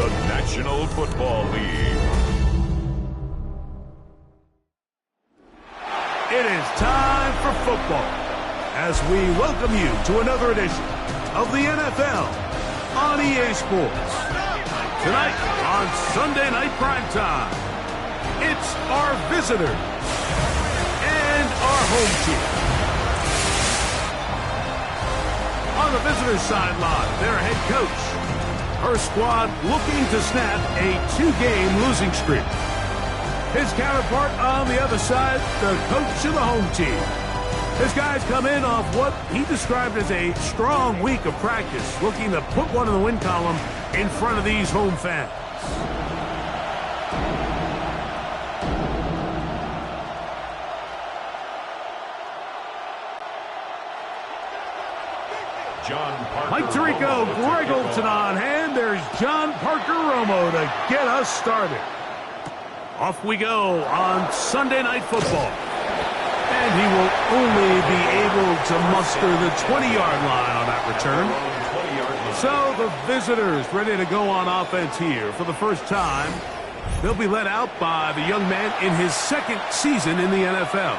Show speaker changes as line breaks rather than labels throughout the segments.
the National Football League.
It is time for football as we welcome you to another edition of the NFL on EA Sports. Tonight on Sunday Night Primetime, it's our visitors and our home team. On the visitors' sideline, their head coach. Her squad looking to snap a 2-game losing streak. His counterpart on the other side, the coach of the home team. His guys come in off what he described as a strong week of practice, looking to put one in the win column in front of these home fans. Mike Tirico, Greg Olson on hand. There's John Parker Romo to get us started. Off we go on Sunday Night Football. And he will only be able to muster the 20-yard line on that return. So the visitors ready to go on offense here for the first time. They'll be led out by the young man in his second season in the NFL.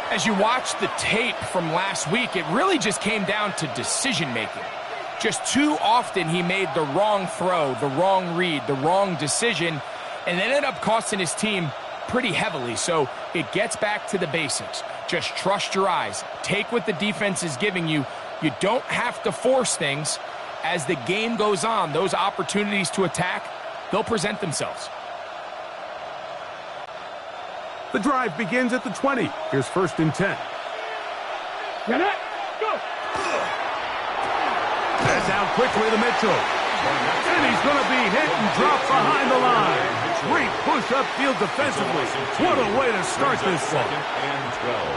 As you watch the tape from last week, it really just came down to decision-making. Just too often he made the wrong throw, the wrong read, the wrong decision, and it ended up costing his team pretty heavily. So it gets back to the basics. Just trust your eyes. Take what the defense is giving you. You don't have to force things. As the game goes on, those opportunities to attack, they'll present themselves.
The drive begins at the 20. Here's 1st and 10.
Get it. Go.
That's out quickly to Mitchell. And he's going to be hit and dropped behind the line. Great push upfield defensively. What a way to start this one.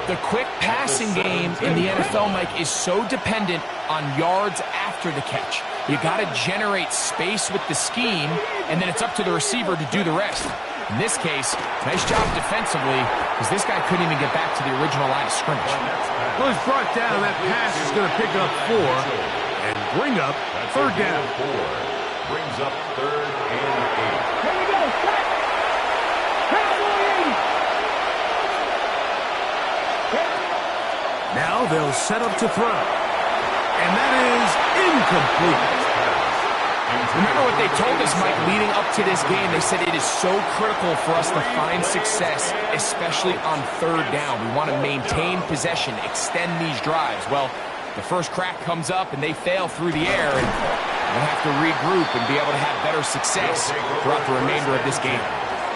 The quick passing game in the NFL, Mike, is so dependent on yards after the catch. You got to generate space with the scheme, and then it's up to the receiver to do the rest. In this case, nice job defensively, because this guy couldn't even get back to the original line of scrimmage.
Well, he's brought down. That pass is going to pick up 4 and bring up 3rd down.
Brings up 3rd and 8.
Here we go.
Now they'll set up to throw. And that is incomplete.
Remember what they told us, Mike, leading up to this game. They said it is so critical for us to find success, especially on 3rd down. We want to maintain possession, extend these drives. Well, the first crack comes up, and they fail through the air, and they'll have to regroup and be able to have better success throughout the remainder of this game.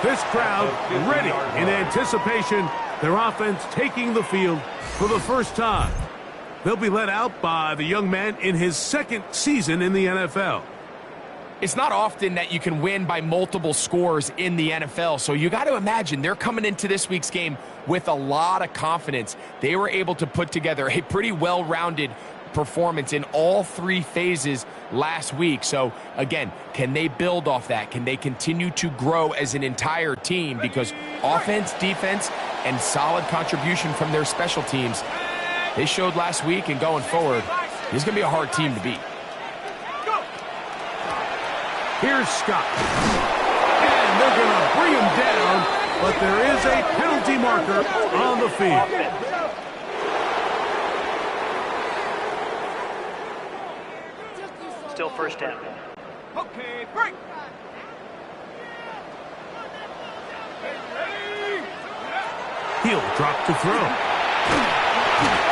This crowd ready in anticipation. Their offense taking the field for the first time. They'll be led out by the young man in his second season in the NFL.
It's not often that you can win by multiple scores in the NFL, so you got to imagine they're coming into this week's game with a lot of confidence. They were able to put together a pretty well-rounded performance in all 3 phases last week. So, again, can they build off that? Can they continue to grow as an entire team? Because offense, defense, and solid contribution from their special teams, they showed last week, and going forward, this is going to be a hard team to beat.
Here's Scott. And they're going to bring him down, but there is a penalty marker on the field.
Still 1st down.
Okay, break.
He'll drop to throw.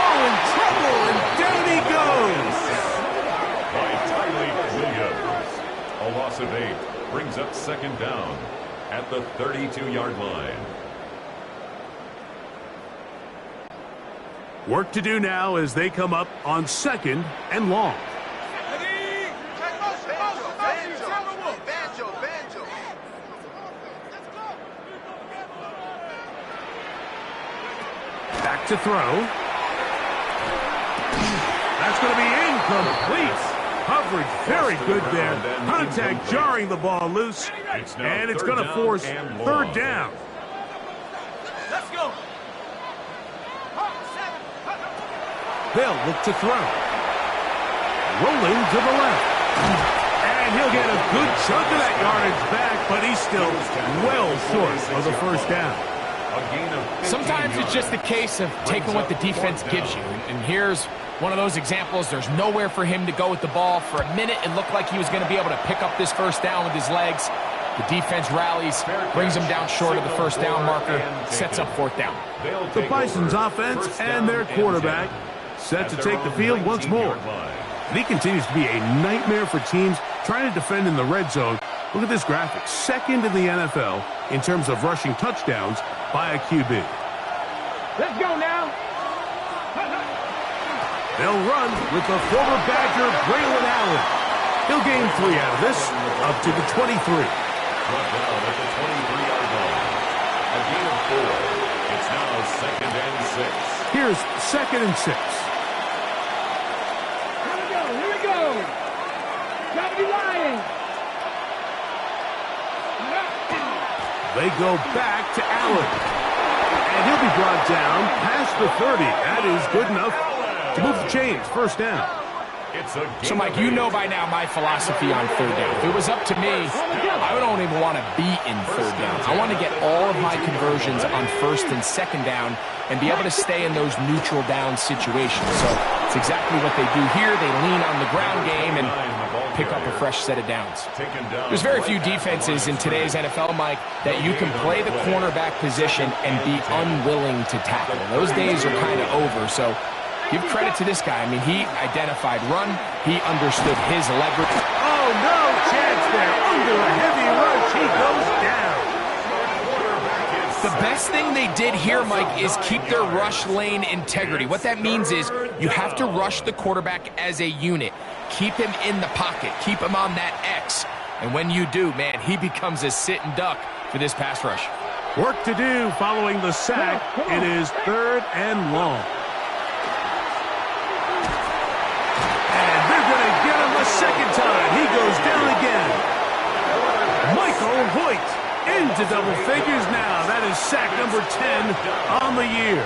Oh, in trouble, and down he goes.
By Tylee Williams. A loss of 8 brings up 2nd down at the 32-yard line.
Work to do now as they come up on 2nd and long. Back to throw. That's going to be incomplete. Coverage very good there. Contact jarring the ball loose. And it's going to force 3rd down.
Let's go.
They'll look to throw. Rolling to the left. And And he'll get a good chunk of that yardage back, but he's still well short of the first down.
Sometimes it's just a case of taking what the defense gives you. And here's one of those examples. There's nowhere for him to go with the ball. For a minute, it looked like he was going to be able to pick up this first down with his legs. The defense rallies, brings him down short of the first down marker, sets up fourth down.
The Bison's offense and their quarterback set to take the field once more. And he continues to be a nightmare for teams trying to defend in the red zone. Look at this graphic. Second in the NFL in terms of rushing touchdowns by a QB.
Let's go now.
They'll run with the former Badger, Braylon Allen. He'll gain 3 out of this, up to the 23.
Brought down at the 23-yard line. A gain of 4. It's now 2nd and 6.
Here's 2nd and 6.
Here we go. Gotta be lying.
They go back to Allen. And he'll be brought down past the 30. That is good enough to move the chains. First down.
So, Mike, you know by now my philosophy on third down. If it was up to me, I don't even want to be in third down. I want to get all of my conversions on first and second down and be able to stay in those neutral down situations. So it's exactly what they do here. They lean on the ground game and pick up a fresh set of downs. There's very few defenses in today's NFL, Mike, that you can play the cornerback position and be unwilling to tackle. Those days are kind of over, so give credit to this guy. I mean, he identified run. He understood his leverage.
Oh, no chance there. Under a heavy rush, he goes down.
The best thing they did here, Mike, is keep their rush lane integrity. What that means is you have to rush the quarterback as a unit. Keep him in the pocket. Keep him on that X. And when you do, man, he becomes a sit and duck for this pass rush.
Work to do following the sack. It is 3rd and long. Second time, he goes down again. Michael Hoyt into double figures now. That is sack number 10 on the year.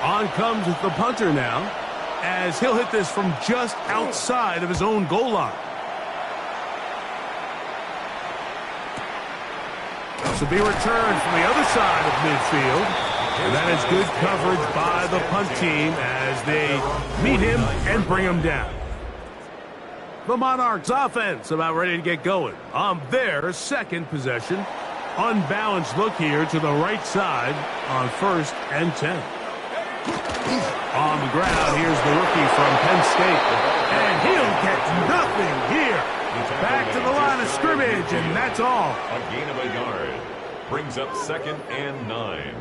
On comes the punter now, as he'll hit this from just outside of his own goal line. This will be returned from the other side of midfield. And that is good coverage by the punt team as they meet him and bring him down. The Monarchs offense about ready to get going on their second possession. Unbalanced look here to the right side on 1st and 10. On the ground, here's the rookie from Penn State. And he'll get nothing here. Back to the line of scrimmage, and that's all.
A gain of a yard. Brings up 2nd and 9.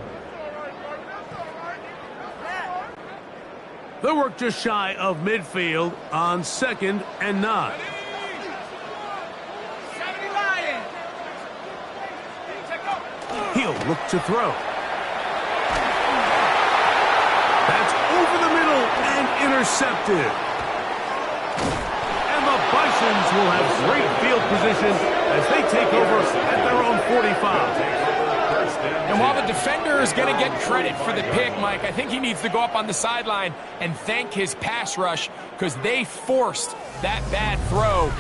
They'll work just shy of midfield on 2nd and 9. He'll look to throw. That's over the middle and intercepted. And the Bisons will have great field position as they take over at their own 45.
And while the defender is going to get credit for the pick, Mike, I think he needs to go up on the sideline and thank his pass rush because they forced that bad throw.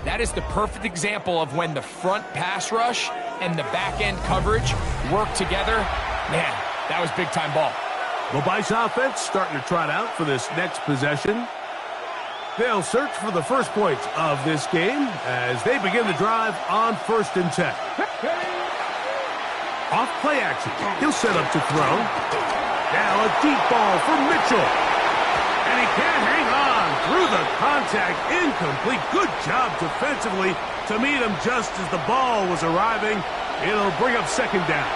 That is the perfect example of when the front pass rush and the back end coverage work together. Man, that was big-time ball.
The Bison offense starting to trot out for this next possession. They'll search for the first points of this game as they begin the drive on 1st and 10. Off play action. He'll set up to throw. Now a deep ball for Mitchell. And he can't hang on through the contact. Incomplete. Good job defensively to meet him just as the ball was arriving. It'll bring up 2nd down.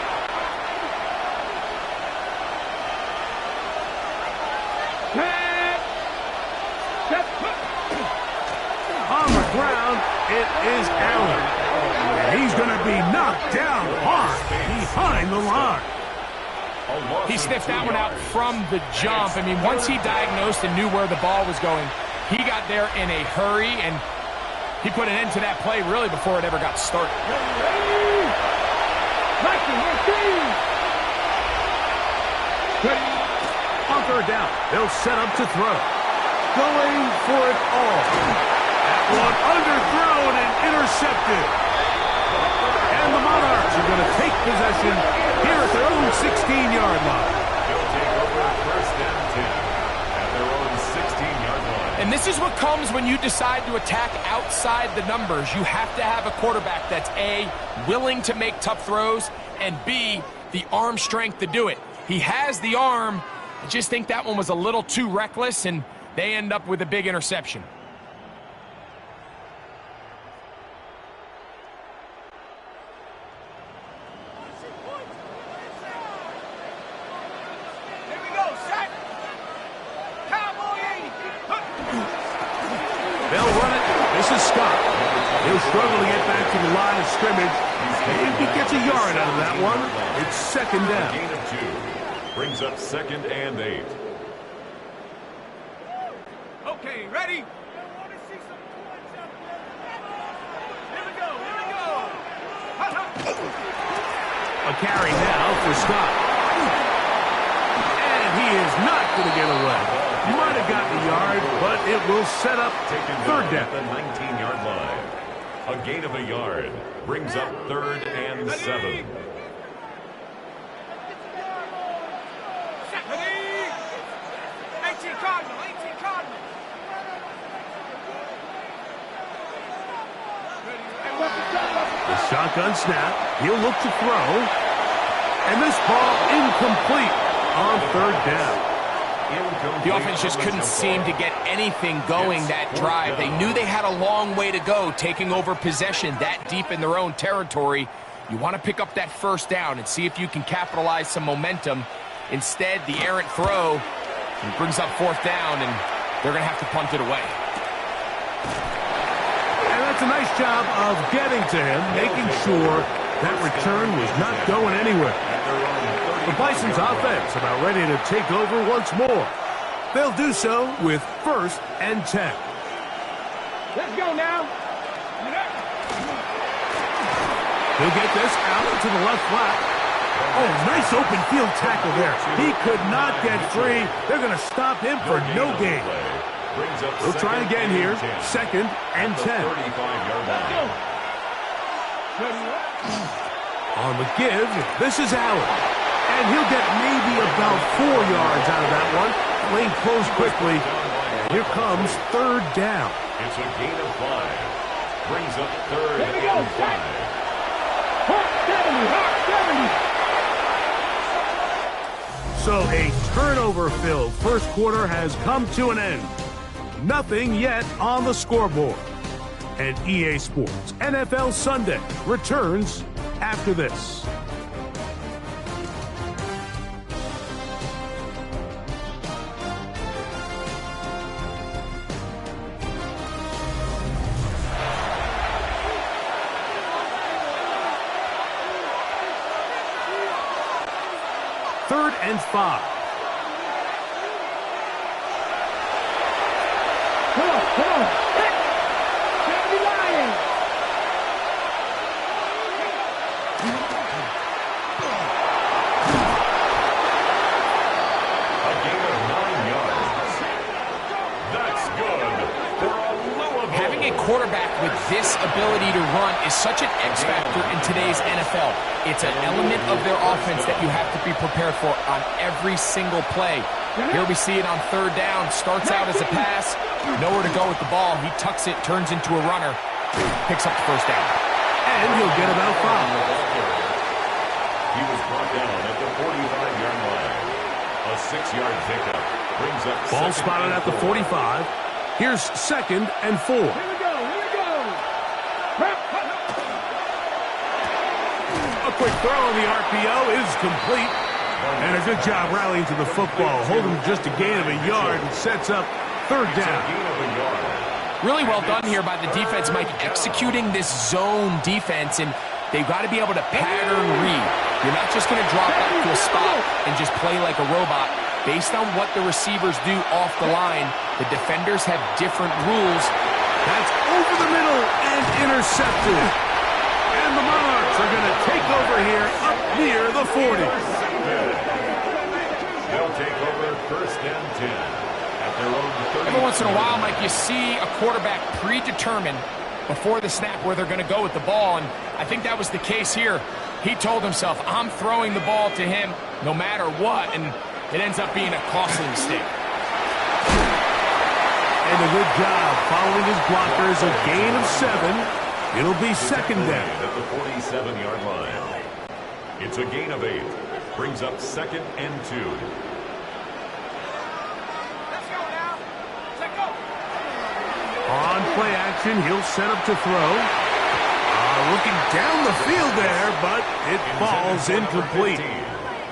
On the ground, it is Allen. And he's going to be knocked down hard behind the line.
He sniffed that one out from the jump. I mean, once he diagnosed and knew where the ball was going, he got there in a hurry, and he put an end to that play really before it ever got started.
On 3rd down, they'll set up to throw. Going for it all. That one underthrown and intercepted. And the Monarchs are going to take possession here at their own 16-yard line.
They'll take over first and 10 at their own 16-yard line.
And this is what comes when you decide to attack outside the numbers. You have to have a quarterback that's A, willing to make tough throws, and B, the arm strength to do it. He has the arm. I just think that one was a little too reckless, and they end up with a big interception.
They'll run it. This is Scott. He'll struggle to get back to the line of scrimmage. If he gets a yard out of that one, it's second down.
Gain of 2 brings up second and 8.
Okay, ready?
A carry now for Scott. And he is not going to get away. Might have gotten a yard, but it will set up third down.
At the 19-yard line. A gain of a yard brings up third and 7.
The shotgun snap. He'll look to throw. And this ball incomplete on third down.
The offense just couldn't seem to get anything going that drive. They knew they had a long way to go, taking over possession that deep in their own territory. You want to pick up that first down and see if you can capitalize some momentum. Instead, the errant throw brings up fourth down, and they're going to have to punt it away.
And that's a nice job of getting to him, making sure that return was not going anywhere. The Bison's offense about ready to take over once more. They'll do so with first and 10.
Let's go now.
He'll get this out to the left flat. Oh, nice open field tackle there. He could not get free. They're going to stop him for no gain. We'll try again here. Second and 10. On the give, this is Allen. And he'll get maybe about 4 yards out of that one. Lane closed quickly. And here comes third down.
It's a gain of 5. Brings up third and 5.
So a turnover-filled first quarter has come to an end. Nothing yet on the scoreboard. And EA Sports NFL Sunday returns after this. Third and 5.
Come on. 70 Lions.
A gain of 9 yards. That's good for a Louisville.
Having a quarterback with this ability to run is such an X factor in today's NFL. It's an element of their offense that you have to be prepared for on every single play. Here we see it on third down. Starts out as a pass. Nowhere to go with the ball. He tucks it, turns into a runner. Picks up the first down.
And he'll get about 5.
He was brought down at the 45-yard line. A 6-yard pickup brings up
Ball
second
spotted
and
at the
4.
45. Here's second and 4.
Here we go.
A quick throw on the RPO is complete. And a good job rallying to the football. Holding just a gain of a yard and sets up third down.
Really well done here by the defense, Mike, executing this zone defense, and they've got to be able to pattern read. You're not just going to drop back to a spot and just play like a robot. Based on what the receivers do off the line, the defenders have different rules.
That's over the middle and intercepted. And the Monarchs are going to take over here up near the 40.
They'll take over first and 10
Every once in a while, Mike, you see a quarterback predetermined before the snap where they're going to go with the ball, and I think that was the case here. He told himself, I'm throwing the ball to him no matter what, and it ends up being a costly mistake.
And a good job following his blockers, a gain of 7. It'll be second down.
At the 47-yard line. It's a gain of 8. Brings up 2nd and 2.
Let's go now. Let's go.
On play action, he'll set up to throw. Looking down the field there, but it falls incomplete.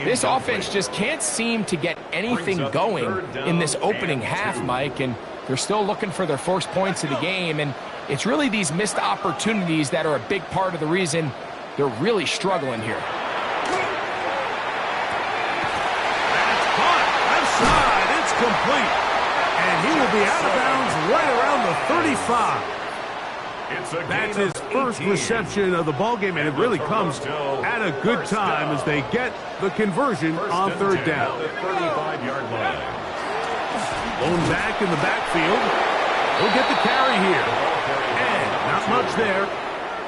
This offense just can't seem to get anything going in this opening half, Mike, and they're still looking for their first points of the game, and it's really these missed opportunities that are a big part of the reason they're really struggling here.
That's caught. Left side. It's complete. And he will be out of bounds right around the 35. That's his first reception of the ballgame, and it really comes at a good time as they get the conversion on third down. Going back in the backfield. He'll get the carry here. And not much there.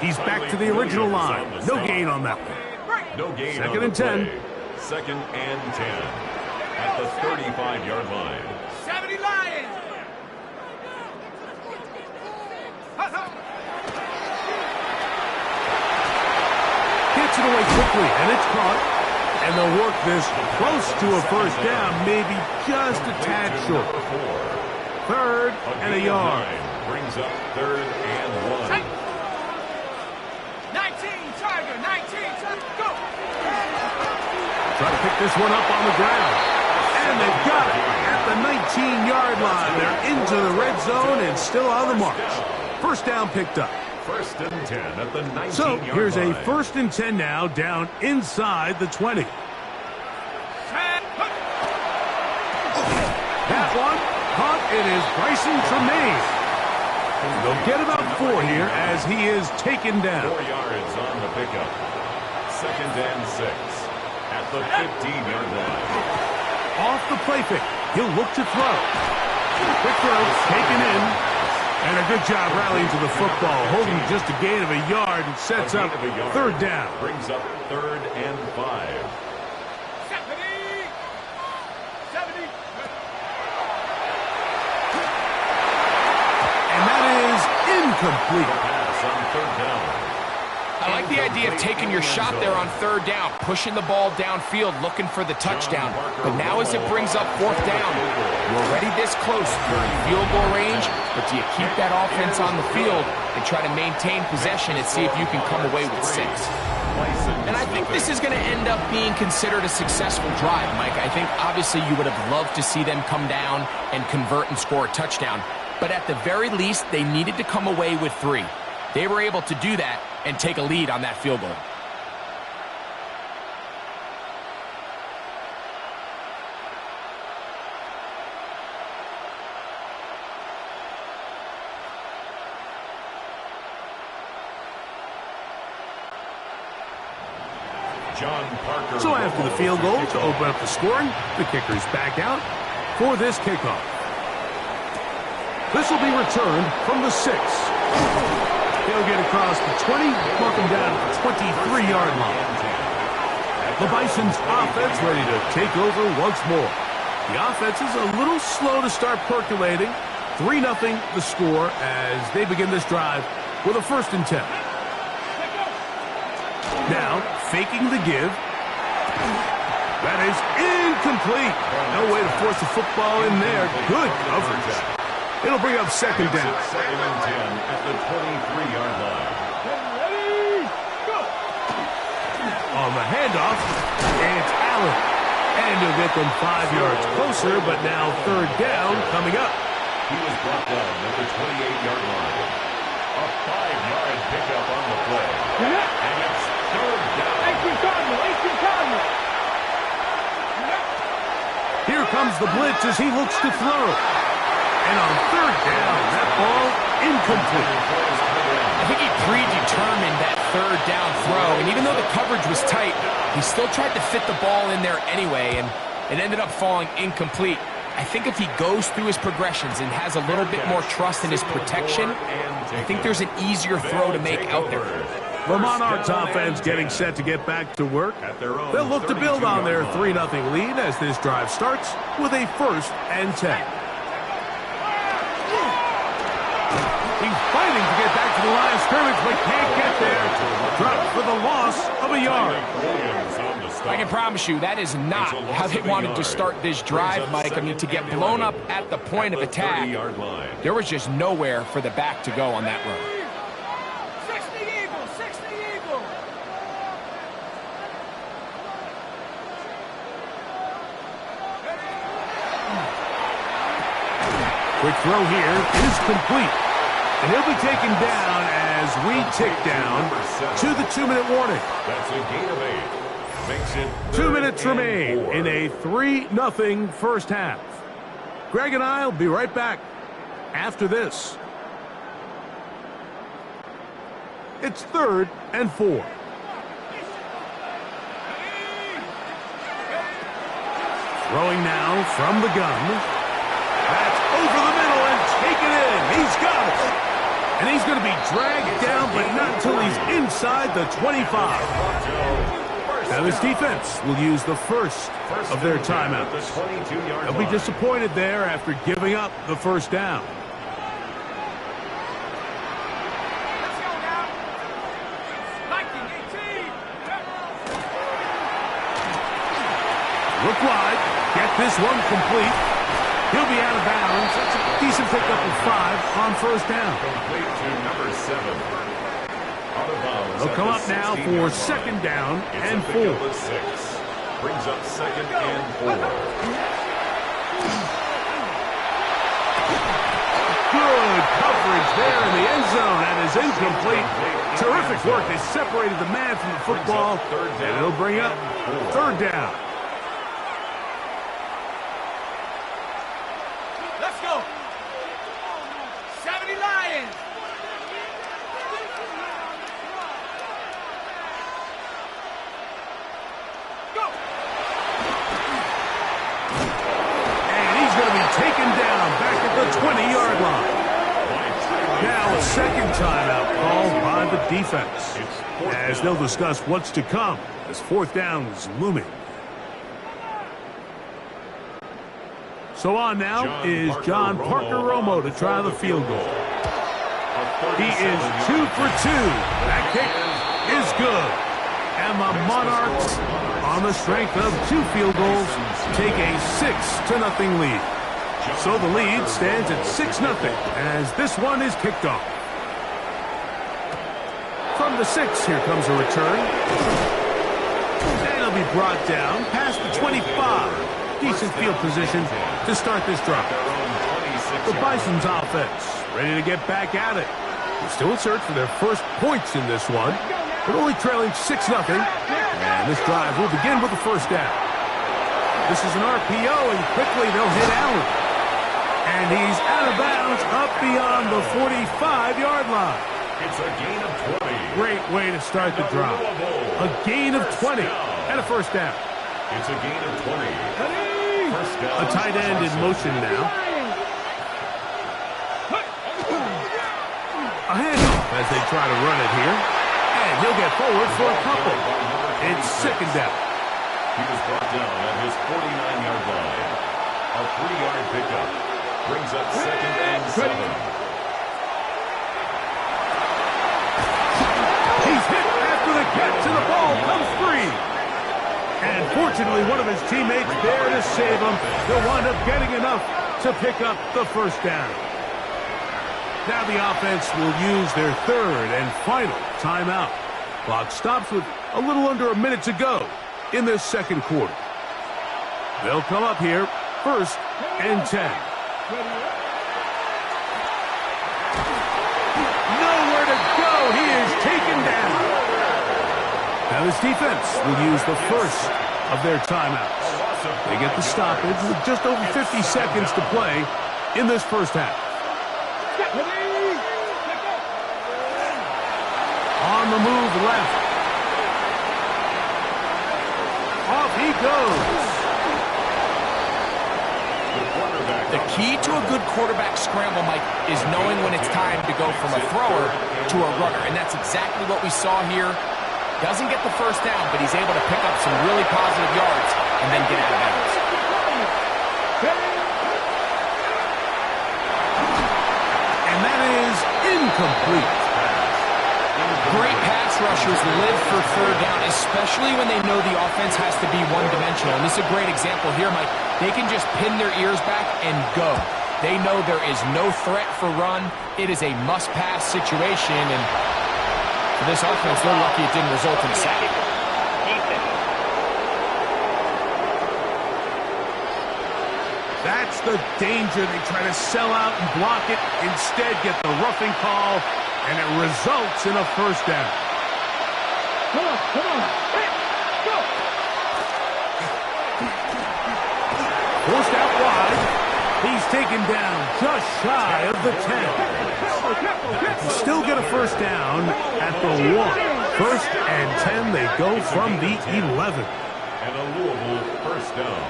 He's back to the original line. No gain on that one.
No gain.
Second and 10.
2nd and 10 at the 35-yard line.
70 Lions.
Gets it away quickly, and it's caught. And they'll work this close to a first down, maybe just a tad short. 3rd and a yard.
Brings up 3rd and 1.
19, Tiger, 19, Tiger, go!
Try to pick this one up on the ground. And they've got it at the 19-yard line. They're into the red zone and still on the march. First down picked up.
1st and 10 at the 19-yard line.
So here's a 1st and 10 now, down inside the 20. That one caught. It is Bryson Tremaine. They'll get about 4 here as he is taken down.
4 yards on the pickup. 2nd and 6 at the 15-yard line.
Off the play fake. He'll look to throw. Quick throw, taken in. And a good job rallying to the football, holding just a gain of a yard and sets up third down.
Brings up 3rd and 5.
70.
And that is incomplete.
Pass on 3rd down.
I like the idea of taking your shot there on 3rd down, pushing the ball downfield, looking for the touchdown. But now as it brings up 4th down, you're already this close. You're in field goal range, but do you keep that offense on the field and try to maintain possession and see if you can come away with 6? And I think this is going to end up being considered a successful drive, Mike. I think obviously you would have loved to see them come down and convert and score a touchdown. But at the very least, they needed to come away with 3. They were able to do that and take a lead on that field goal.
So after the field goal to open up the scoring, the kicker's back out for this kickoff. This will be returned from the 6. He'll get across the 20, mark him down at the 23-yard line. The Bison's offense ready to take over once more. The offense is a little slow to start percolating. 3-0 the score as they begin this drive with a 1st and 10. Now, faking the give. That is incomplete. No way to force the football in there. Good coverage. It'll bring up 2nd down.
2nd and 10 at the 23-yard line.
Ready, go!
On the handoff, it's Allen. And he'll get them 5 yards closer, but now 3rd down coming up.
He was brought down at the 28-yard line. A 5-yard pickup on the play. And it's 3rd down.
18 Cardinal, 18 Cardinal.
Here comes the blitz as he looks to throw. And on 3rd down, that ball incomplete.
I think he predetermined that 3rd down throw, and even though the coverage was tight, he still tried to fit the ball in there anyway, and it ended up falling incomplete. I think if he goes through his progressions and has a little bit more trust in his protection, I think there's an easier throw to make out there.
The Monarchs offense getting set to get back to work. They'll look to build on their 3-0 lead as this drive starts with a 1st and 10. He's fighting to get back to the line of scrimmage, but can't get there. Dropped for the loss of a yard.
I can promise you that is not how they wanted to start this drive, Mike. I mean, to get blown up at the point of attack, there was just nowhere for the back to go on that run.
60 Eagles, 60 Eagles.
Quick throw here is complete. And he'll be taken down as we tick down to the 2-minute warning.
That's a gain of 8. Makes it
2 minutes remain in a 3-0 first half. Greg and I will be right back after this. It's 3rd and 4. Throwing now from the gun. That's over the middle and taken in. He's got it. And he's going to be dragged down, but not until he's inside the 25. Now this defense will use the first of their timeouts. They'll be disappointed there after giving up the first down.
Let's go now. 1918.
Look wide. Get this one complete. He'll be out of bounds. It's a decent pickup of 5 on first down.
Complete to number 7. Out of bounds.
They'll come up now for 2nd down and 4.
Brings up 2nd and 4.
Good coverage there in the end zone. That is incomplete. Terrific work. They separated the man from the football. And it'll bring up 3rd down.
Let's go. 70 Lions. Go.
And he's going to be taken down back at the 20-yard line. Now a 2nd timeout called by the defense, as they'll discuss what's to come as 4th down is looming. So on now is John Parker Romo to try the field goal. He is 2 for 2. That kick is good. And the Monarchs, on the strength of 2 field goals, take a 6-0 lead. So the lead stands at 6-0 as this one is kicked off. From the 6, here comes a return. And it'll be brought down past the 25. Decent field position to start this drive. The Bison's offense ready to get back at it. They're still in search for their first points in this one, but only trailing 6-0. And this drive will begin with the first down. This is an RPO, and quickly they'll hit Allen. And he's out of bounds up beyond the 45-yard line.
It's a gain of 20.
Great way to start the drive. A gain of 20 and a first down.
It's a gain of 20. First down.
A tight end in motion now. A handoff as they try to run it here. And he'll get forward for a couple. It's 2nd down.
He was brought down at his 49-yard line. A 3-yard pickup. Brings up 2nd and 7.
He's hit after the catch and the ball comes free. And fortunately, one of his teammates there to save him. He'll wind up getting enough to pick up the first down. Now the offense will use their 3rd and final timeout. Clock stops with a little under a minute to go in this 2nd quarter. They'll come up here 1st and 10. Nowhere to go. He is taken down. Now this defense will use the first of their timeouts. They get the stoppage with just over 50 seconds to play in this first half. On the move left. Off he goes.
key to a good quarterback scramble, Mike, is knowing when it's time to go from a thrower to a runner. And that's exactly what we saw here. Doesn't get the first down, but he's able to pick up some really positive yards and then get out of bounds.
And that is incomplete.
Great pass rushers live for third down, especially when they know the offense has to be one-dimensional. And this is a great example here, Mike. They can just pin their ears back and go. They know there is no threat for run. It is a must-pass situation, and for this offense, they're lucky it didn't result in a sack.
That's the danger. They try to sell out and block it. Instead, get the roughing call, and it results in a first down.
Come on, hey, go!
Forced out wide. He's taken down just shy of the 10. Still get a first down at the 1. First and 10, they go from the 11.
And a Louisville first down.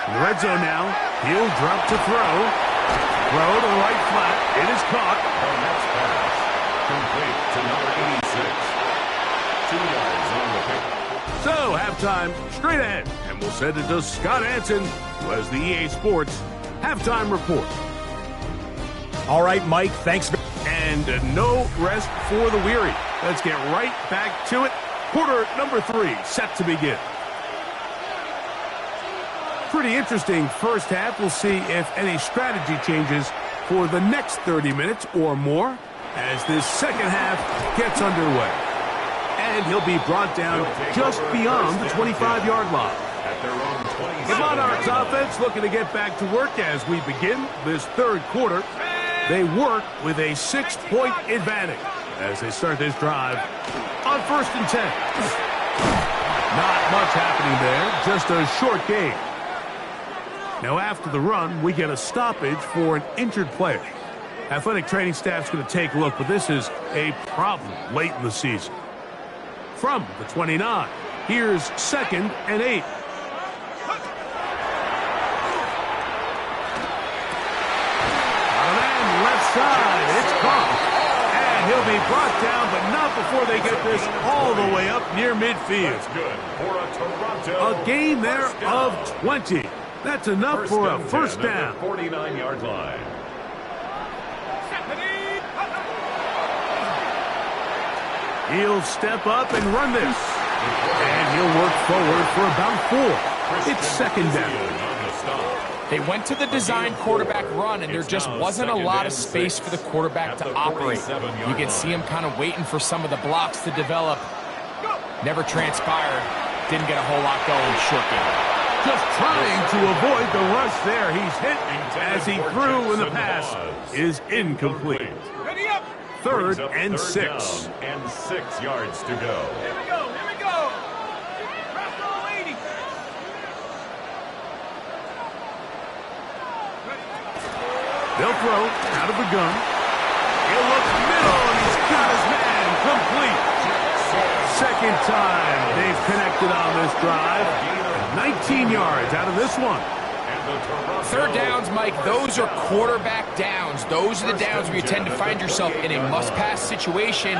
In the red zone now, he'll drop to throw. Throw to the right flat. It is caught.
The next pass, complete to number 86. 2 yards on the pick.
So, halftime straight ahead. And we'll send it to Scott Hansen, who has the EA Sports halftime report.
All right, Mike, thanks.
And no rest for the weary. Let's get right back to it. Quarter number 3 set to begin. Pretty interesting first half. We'll see if any strategy changes for the next 30 minutes or more as this second half gets underway. And he'll be brought down just beyond the 25-yard line. The Monarchs offense looking to get back to work as we begin this third quarter. They work with a 6-point advantage as they start this drive on 1st and 10. Not much happening there, just a short gain. Now after the run, we get a stoppage for an injured player. Athletic training staff's going to take a look, but this is a problem late in the season. From the 29, here's 2nd and 8. Left side, it's caught. And he'll be brought down, but not before they get this all the way up near midfield.
That's good for a Toronto.
A gain there of 20. That's enough for a first down.
49-yard line.
He'll step up and run this. And he'll work forward for about 4. It's 2nd down.
They went to the design quarterback run, and there just wasn't a lot of space for the quarterback to operate. You can see him kind of waiting for some of the blocks to develop. Never transpired. Didn't get a whole lot going. Short game.
Just trying to avoid the rush there. He's hit as he threw, and the pass is incomplete. 3rd and 6.
And 6 yards to go.
Here we go.
They'll throw out of the gun. He'll look middle, and he's got his man complete. Second time they've connected on this drive. 19 yards out of this one.
3rd downs, Mike, those are quarterback downs. Those are the downs where you tend to find yourself in a must-pass situation,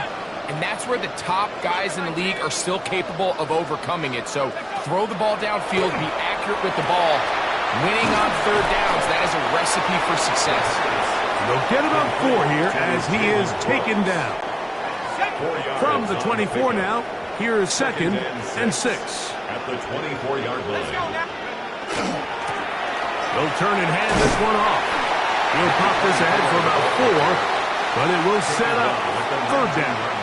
and that's where the top guys in the league are still capable of overcoming it. So throw the ball downfield, be accurate with the ball. Winning on 3rd downs, that is a recipe for success.
They'll get it on 4 here as he is taken down. From the 24 now, here is 2nd and 6.
At the 24-yard line.
They'll turn and hand this one off. He'll pop this ahead for about 4, but it will set up 3rd down.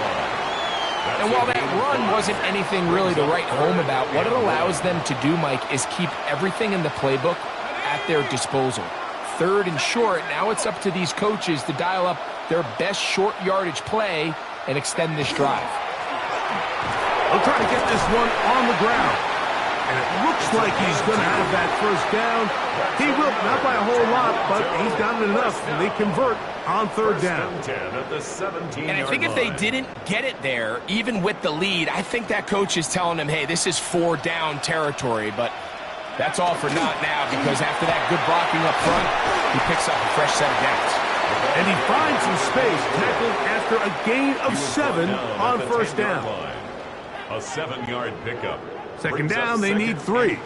And while that run wasn't anything really to write home about, what it allows them to do, Mike, is keep everything in the playbook at their disposal. 3rd and short, now it's up to these coaches to dial up their best short yardage play and extend this drive.
They'll try to get this one on the ground. And it looks like he's going to have that first down. He will, not by a whole lot, but he's got it enough, and they convert on 3rd down.
And I think if they didn't get it there, even with the lead, I think that coach is telling them, hey, this is 4 down territory. But That's all for naught now, because after that good blocking up front, he picks up a fresh set of downs.
And he finds some space, tackled after a gain of 7 on first down.
A 7-yard pickup.
Second down, they need 3.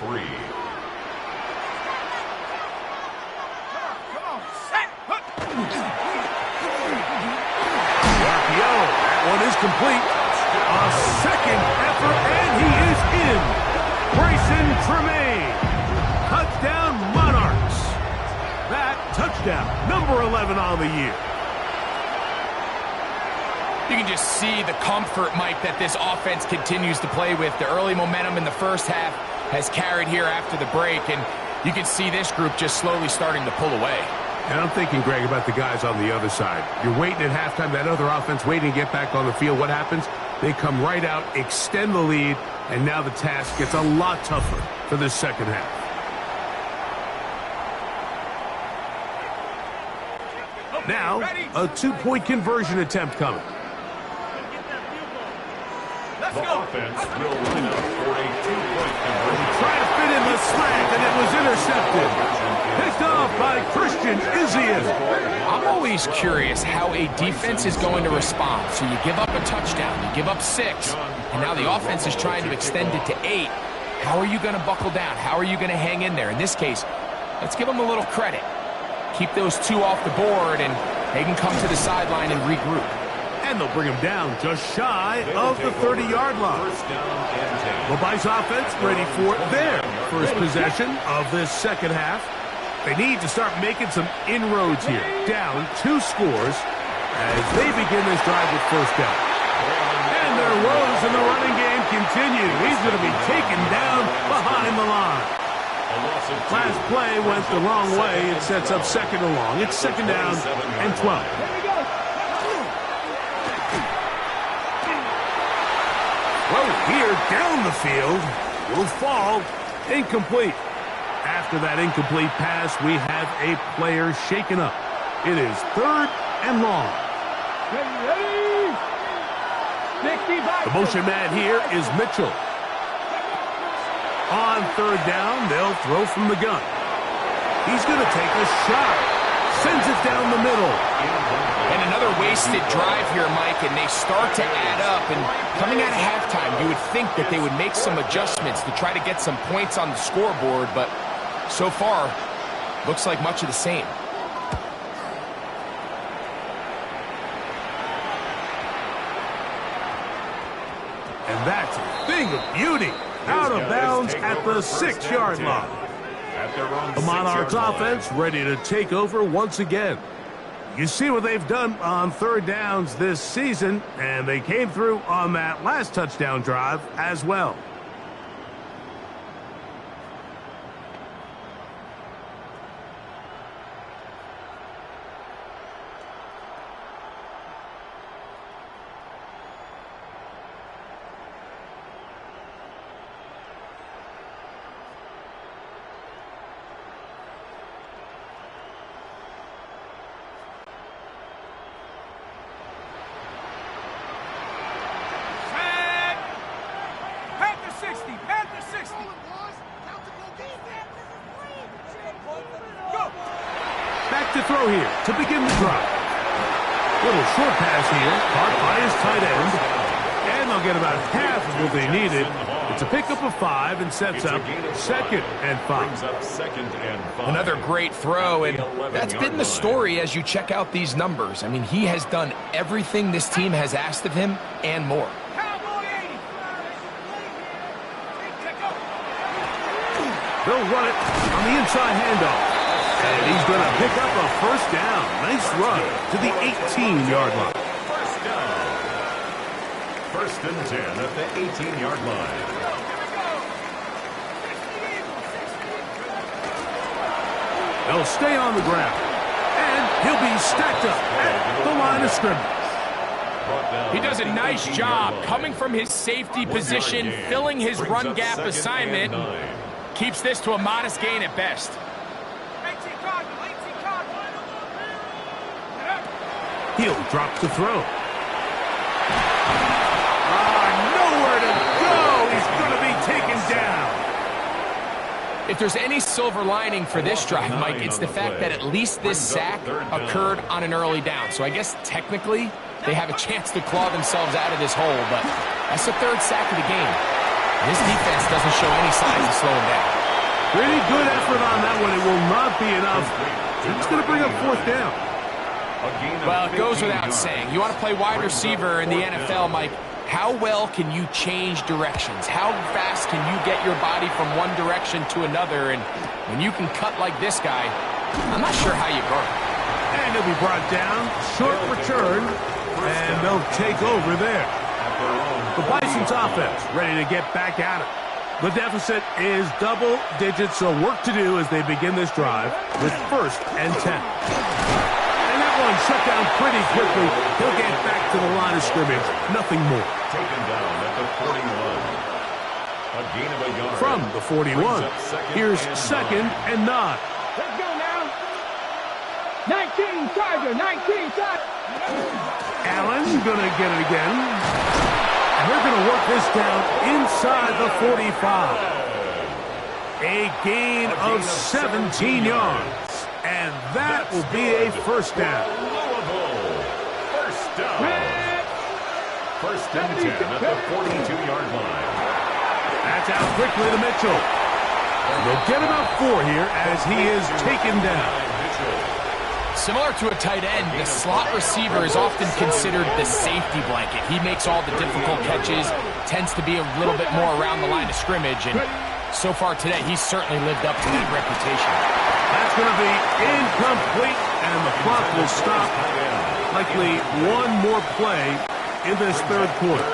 One is complete. A second effort, and he is in. Grayson Tremaine. Touchdown, Monarchs. That touchdown, number 11 on the year.
You can just see the comfort, Mike, that this offense continues to play with. The early momentum in the first half has carried here after the break, and you can see this group just slowly starting to pull away.
And I'm thinking, Greg, about the guys on the other side. You're waiting at halftime, that other offense waiting to get back on the field. What happens? They come right out, extend the lead, and now the task gets a lot tougher for the second half. Now, a 2-point conversion attempt coming.
The offense will line up for a 2-point conversion.
Trying to fit in the slant, and it was intercepted. Picked off by Christian Izzian.
I'm always curious how a defense is going to respond. So you give up a touchdown, you give up 6, and now the offense is trying to extend it to 8. How are you going to buckle down? How are you going to hang in there? In this case, let's give them a little credit. Keep those 2 off the board, and they can come to the sideline and regroup.
And they'll bring him down just shy of the 30-yard line. The Bice offense ready for their first possession of this second half. They need to start making some inroads here. Down 2 scores as they begin this drive with first down. And their woes in the running game continue. He's going to be taken down behind the line. Last play went the wrong way. It sets up second and long. It's second down and 12. Here down the field will fall incomplete. After that incomplete pass, we have a player shaken up. It is third and long. The motion man here is Mitchell. On third down, they'll throw from the gun. He's going to take a shot. Sends it down the middle.
And another wasted drive here, Mike, and they start to add up. And coming out of halftime, you would think that they would make some adjustments to try to get some points on the scoreboard, but so far, looks like much of the same.
And that's a thing of beauty. Out of bounds at the 6-yard line. The Monarchs offense ready to take over once again. You see what they've done on third downs this season, and they came through on that last touchdown drive as well. To throw here to begin the drive. Little short pass here, caught by his tight end. And they'll get about half of what they needed. It's a pickup of 5 and sets up second and 5.
Another great throw, and that's been the story as you check out these numbers. I mean, he has done everything this team has asked of him and more.
They'll run it on the inside handoff. And he's going to pick up a first down. Nice run to the 18-yard line.
First down. First and 10 at the 18-yard line.
They'll stay on the ground. And he'll be stacked up at the line of scrimmage.
He does a nice job coming from his safety position, filling his run gap assignment. Keeps this to a modest gain at best.
He'll drop to throw. Nowhere to go. He's going to be taken down.
If there's any silver lining for this drive, Mike, it's the fact that at least this sack occurred on an early down. So I guess technically they have a chance to claw themselves out of this hole, but that's the third sack of the game. This defense doesn't show any signs of slowing down.
Pretty good effort on that one. It will not be enough. It's going to bring up fourth down.
Well, it goes without saying. You want to play wide receiver in the NFL, Mike, how well can you change directions? How fast can you get your body from one direction to another? And when you can cut like this guy, I'm not sure how you guard him.
And he'll be brought down. Short return. And they'll take over there. The Bison's offense ready to get back at it. The deficit is double digits, so work to do as they begin this drive with 1st and 10. And that one shut down pretty quickly. He'll get back to the line of scrimmage. Nothing more.
Taken down at the 41. A gain of a yard.
From the 41, here's 2nd and 9.
Let's go now. 19 Charger, 19 Charger.
Allen gonna get it again. And they're gonna work this down inside the 45. A gain of 17 yards. And that will be a 1st down.
Louisville. 1st down. 1st and 10 at the 42-yard line.
That's out quickly to Mitchell. And they'll get about 4 here as he is taken down.
Similar to a tight end, the slot receiver is often considered the safety blanket. He makes all the difficult catches, tends to be a little bit more around the line of scrimmage, and so far today, he's certainly lived up to that reputation.
That's going to be incomplete, and the clock will stop. Likely one more play in this 3rd quarter.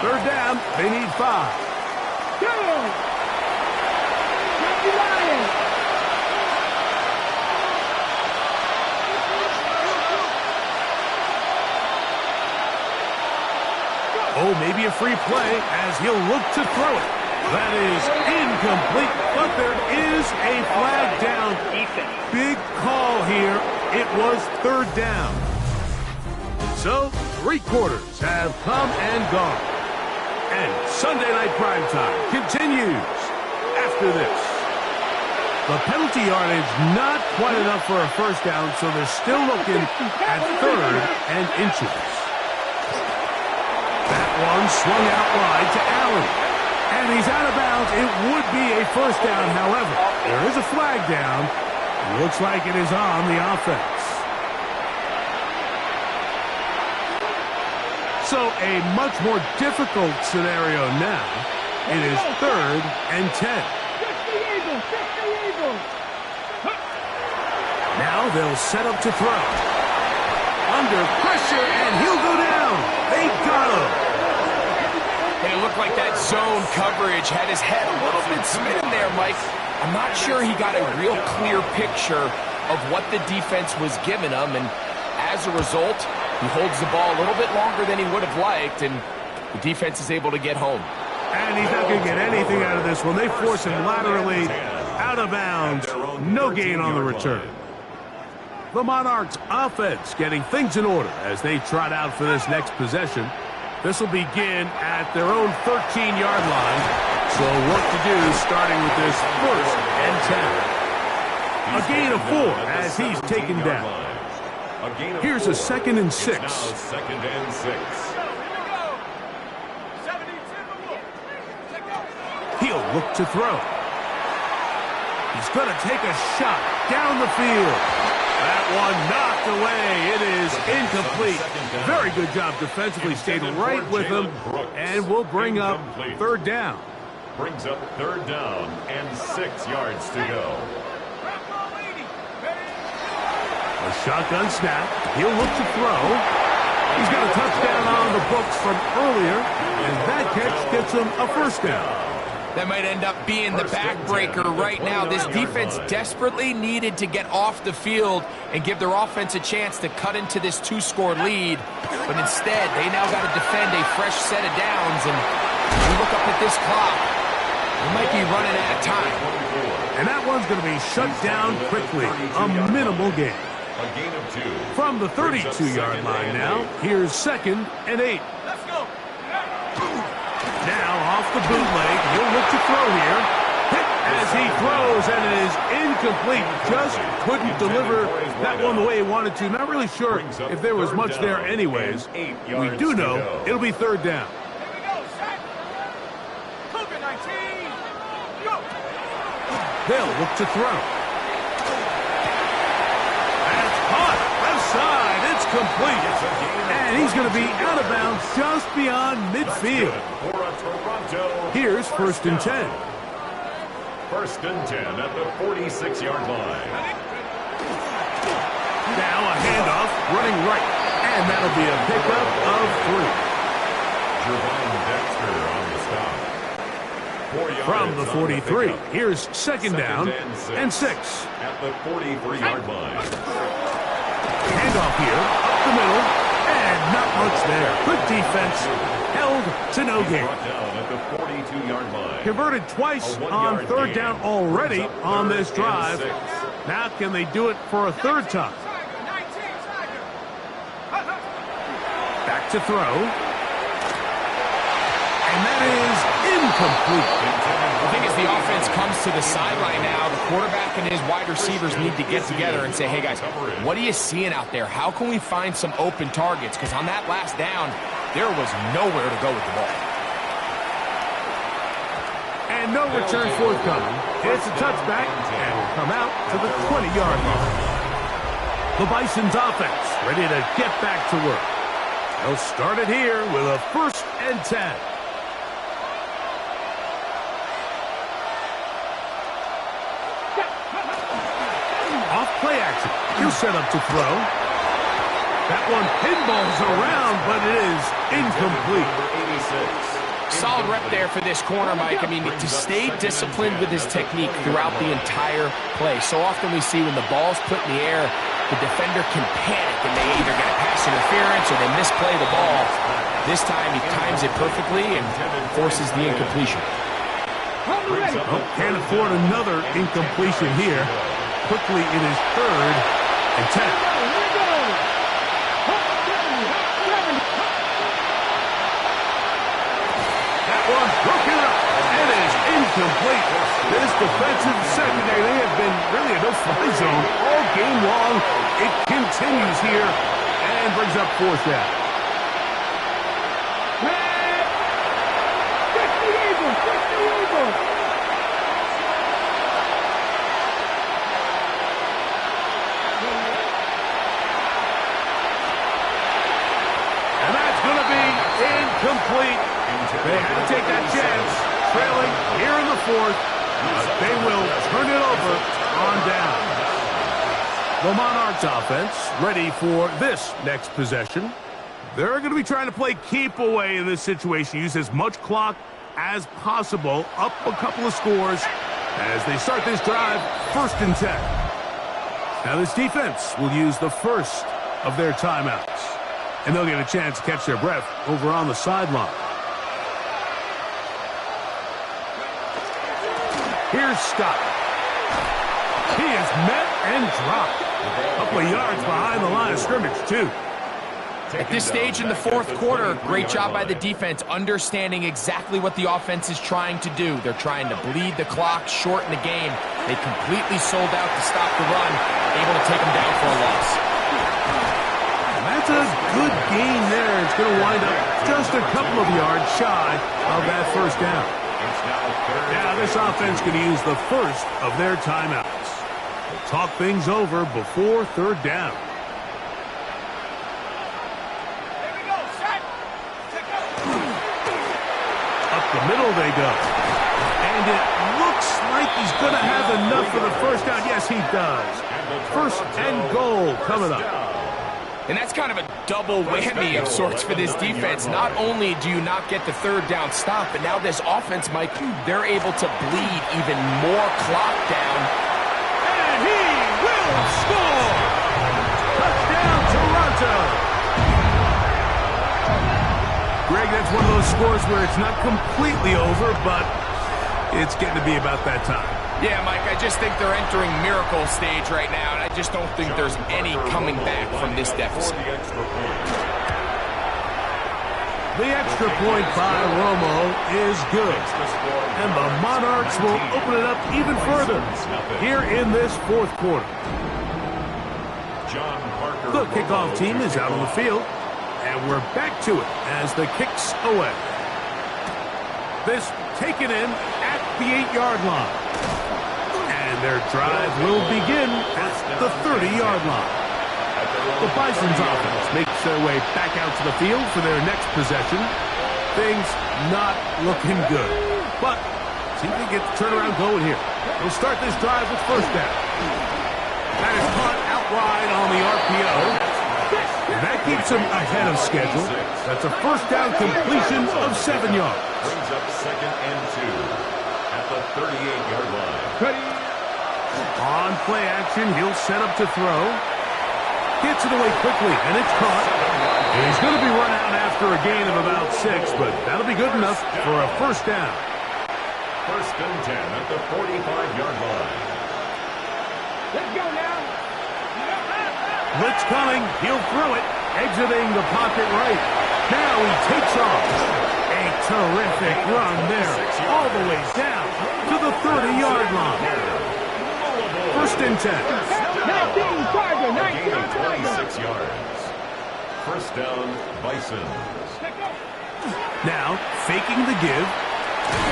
3rd down, they need 5.
Go! Happy Lions!
Oh, maybe a free play as he'll look to throw it. That is incomplete, but there is a flag down. Big call here. It was 3rd down. So, 3 quarters have come and gone. And Sunday Night Primetime continues after this. The penalty yardage not quite enough for a 1st down, so they're still looking at 3rd and inches. That one swung out wide to Allen. And he's out of bounds. It would be a 1st down, however. There is a flag down. It looks like it is on the offense. So a much more difficult scenario now. It is 3rd and 10. Now they'll set up to throw. Under pressure, and he'll go down. They got him.
And it looked like that zone coverage had his head a little bit spinning there, Mike. I'm not sure he got a real clear picture of what the defense was giving him, and as a result, he holds the ball a little bit longer than he would have liked, and the defense is able to get home.
And he's not going to get anything out of this one. They force him laterally out of bounds. No gain on the return. The Monarchs offense getting things in order as they trot out for this next possession. This will begin at their own 13-yard line. So work to do starting with this 1st and 10. A gain of 4 as he's taken down. Here's a 2nd and 6.
2nd and 6.
He'll look to throw. He's going to take a shot down the field. That one knocked away. It is incomplete. Very good job defensively. Stayed right with him. And we'll bring up 3rd down.
Brings up 3rd down and 6 yards to go.
A shotgun snap. He'll look to throw. He's got a touchdown on the books from earlier. And that catch gets him a 1st down.
That might end up being the backbreaker right now. This defense desperately needed to get off the field and give their offense a chance to cut into this 2-score lead. But instead, they now got to defend a fresh set of downs. And you look up at this clock, they might be running out of time.
And that one's going to be shut down quickly. A minimal gain.
A gain of 2.
From the 32-yard line now, here's 2nd and 8.
Let's go.
Now off the bootleg, he'll look to throw here. Hit as he throws, and it is incomplete. Just couldn't deliver that one the way he wanted to. Not really sure if there was much there anyways. We do know it'll be third down. They'll look to throw. That's caught. Left side. It's complete. And he's going to be out of bounds just beyond midfield. Here's 1st and 10.
1st and 10 at the 46-yard line.
Now a handoff, running right. And that'll be a pickup of 3.
Jervon Dexter on the stop.
From the 43, here's 2nd down and 6.
At the 43-yard line.
Handoff here, up the middle, and not much there. Good defense, held to no gain.
Brought down at the 42-yard line.
Converted twice on 3rd down already on this drive. Now can they do it for a 3rd time? Back to throw. And that is incomplete.
The thing is, the offense comes to the sideline now. The quarterback and his wide receivers need to get together and say, hey, guys, what are you seeing out there? How can we find some open targets? Because on that last down, there was nowhere to go with the ball.
And no return forthcoming. It's a touchback, and will come out to the 20-yard line. The Bison's offense ready to get back to work. They'll start it here with a 1st and 10. Play action. He'll set up to throw. That one pinballs around, but it is incomplete.
Solid rep there for this corner, Mike. I mean, to stay disciplined with his technique throughout the entire play. So often we see when the ball's put in the air, the defender can panic and they either get a pass interference or they misplay the ball. This time he times it perfectly and forces the incompletion.
Oh, can't afford another incompletion here. Quickly, it is 3rd and 10. That one broken up. It is incomplete. This defensive secondary, they have been really a no-fly zone all game long. It continues here and brings up 4th down. Complete. They had to take that chance. Trailing here in the 4th. But they will turn it over on down. The Monarchs offense ready for this next possession. They're going to be trying to play keep away in this situation. Use as much clock as possible. Up a couple of scores as they start this drive. 1st and 10. Now this defense will use the first of their timeouts. And they'll get a chance to catch their breath over on the sideline. Here's Scott. He is met and dropped. A couple of yards behind the line of scrimmage, too.
At this stage in the 4th quarter, great job by the defense, understanding exactly what the offense is trying to do. They're trying to bleed the clock, shorten the game. They completely sold out to stop the run, able to take them down for a loss.
That's a good gain there. It's going to wind up just a couple of yards shy of that 1st down. Now this offense going to use the first of their timeouts. They'll talk things over before 3rd down. Up the middle they go. And it looks like he's going to have enough for the 1st down. Yes, he does. 1st and goal coming up.
And that's kind of a double whammy of sorts for this defense. Not only do you not get the 3rd down stop, but now this offense, Mike, they're able to bleed even more clock down.
And he will score! Touchdown, Toronto! Greg, that's one of those scores where it's not completely over, but it's getting to be about that time.
Yeah, Mike, I just think they're entering miracle stage right now, and I just don't think there's any coming back from this deficit.
The extra point by Romo is good. And the Monarchs will open it up even further here in this fourth quarter. The kickoff team is out on the field, and we're back to it as the kick's away. This taken in at the 8-yard line. And their drive will begin at the 30-yard line. The Bison's offense makes their way back out to the field for their next possession. Things not looking good. But see if they get the turnaround going here. They'll start this drive with first down. That is caught out wide on the RPO. And that keeps them ahead of schedule. That's a first down completion of 7 yards.
Brings up 2nd and 2 at the 38-yard line.
On play action, he'll set up to throw. Gets it away quickly, and it's caught. He's going to be run out after a gain of about 6, but that'll be good enough for a first down.
1st and 10 at the 45-yard line.
Let's go now.
Blitz coming. He'll throw it. Exiting the pocket right. Now he takes off. A terrific run there. All the way down to the 30-yard line. 1st and 10.
19 Tiger, 19
26 yards. First down, Bison.
Now, faking the give.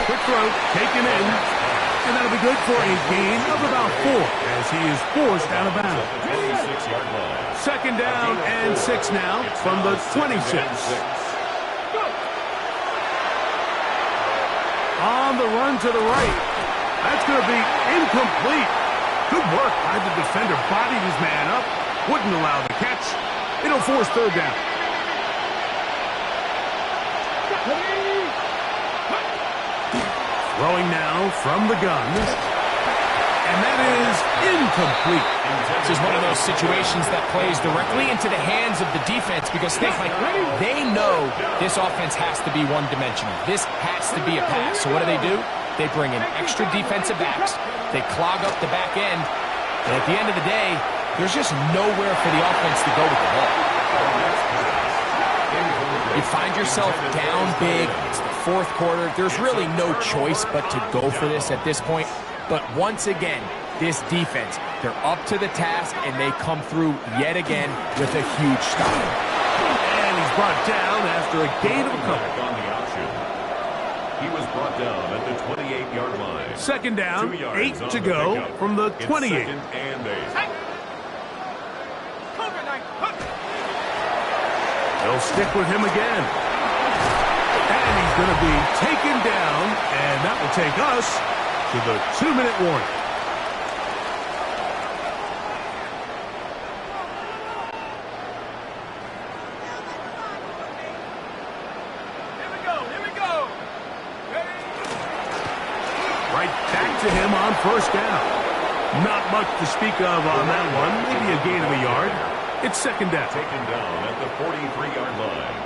Quick throw, taken in. And that'll be good for a gain of about 4 as he is forced out of bounds.
26-yard line.
2nd down and 6 now from the 26. On the run to the right. That's going to be incomplete. Good work by the defender. Bodied his man up. Wouldn't allow the catch. It'll force 3rd down. Throwing now from the gun. And that is incomplete.
This is one of those situations that plays directly into the hands of the defense because they know this offense has to be one-dimensional. This has to be a pass. So what do? They bring in extra defensive backs. They clog up the back end. And at the end of the day, there's just nowhere for the offense to go with the ball. You find yourself down big. It's the 4th quarter. There's really no choice but to go for this at this point. But once again, this defense, they're up to the task, and they come through yet again with a huge stop.
And he's brought down after a gain of a couple.
On the option. He was brought down at the 28-yard line.
2nd down,
2 yards
8 to go from the 28.
It's 2nd and 8.
They'll stick with him again. And he's going to be taken down, and that will take us to the 2-minute warning. Right back to him on 1st down. Not much to speak of on that one. Maybe a gain of a yard. It's 2nd down.
Taken down at the 43-yard line.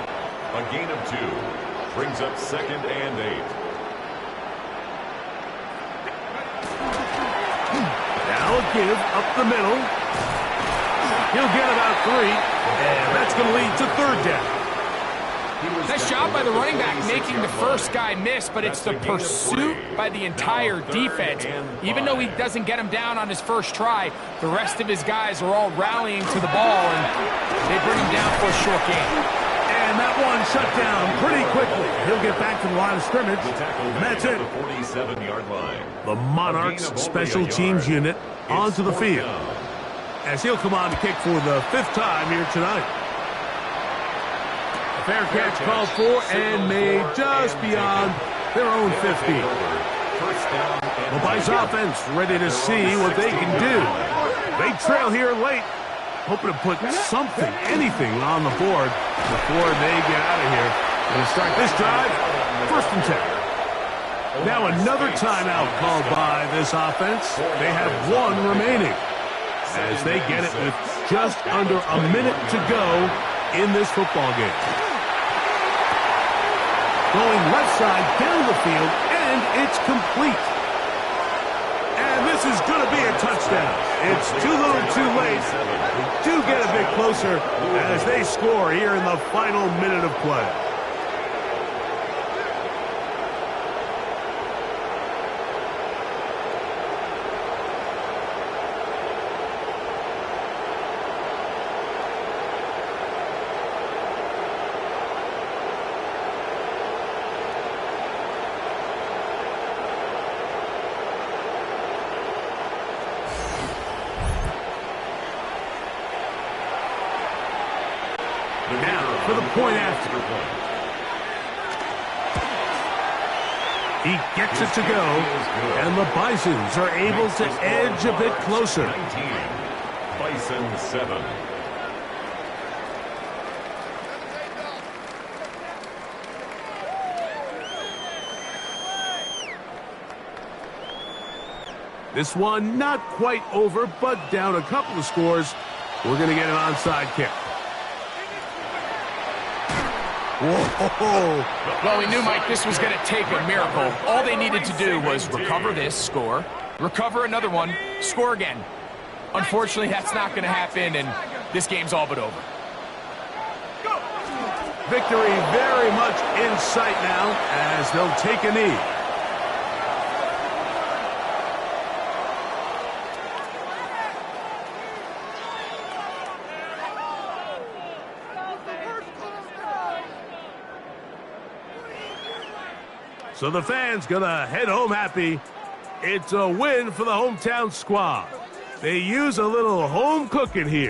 A gain of 2. Brings up 2nd and 8.
Now a give up the middle. He'll get about 3. And that's going to lead to 3rd down.
Nice job by the running back making the first guy miss, but it's the pursuit by the entire defense. Even though he doesn't get him down on his first try, the rest of his guys are all rallying to the ball, and they bring him down for a short gain.
And that one shut down pretty quickly. He'll get back to the line of scrimmage, and that's it.
The 47-yard line.
The Monarchs special teams unit onto the field as he'll come on to kick for the 5th time here tonight. Fair catch called for and made just beyond their own 15. The Bison offense ready to see what they can do. They trail here late, hoping to put something, anything on the board before they get out of here. And to start this drive, 1st and 10. Now another timeout called by this offense. They have 1 remaining as they get it with just under a minute to go in this football game. Going left side down the field, and it's complete. And this is going to be a touchdown. It's too little too late. They do get a bit closer as they score here in the final minute of play. for the point after. He gets it to go, and the Bisons are able to edge a bit closer.
19, Bison 7.
This one not quite over, but down a couple of scores. We're going to get an onside kick. Whoa.
Well, we knew, Mike, this was going to take a miracle. All they needed to do was recover this, score, recover another one, score again. Unfortunately, that's not going to happen, and this game's all but over.
Victory very much in sight now as they'll take a knee. So the fans gonna head home happy. It's a win for the hometown squad. They use a little home cooking here.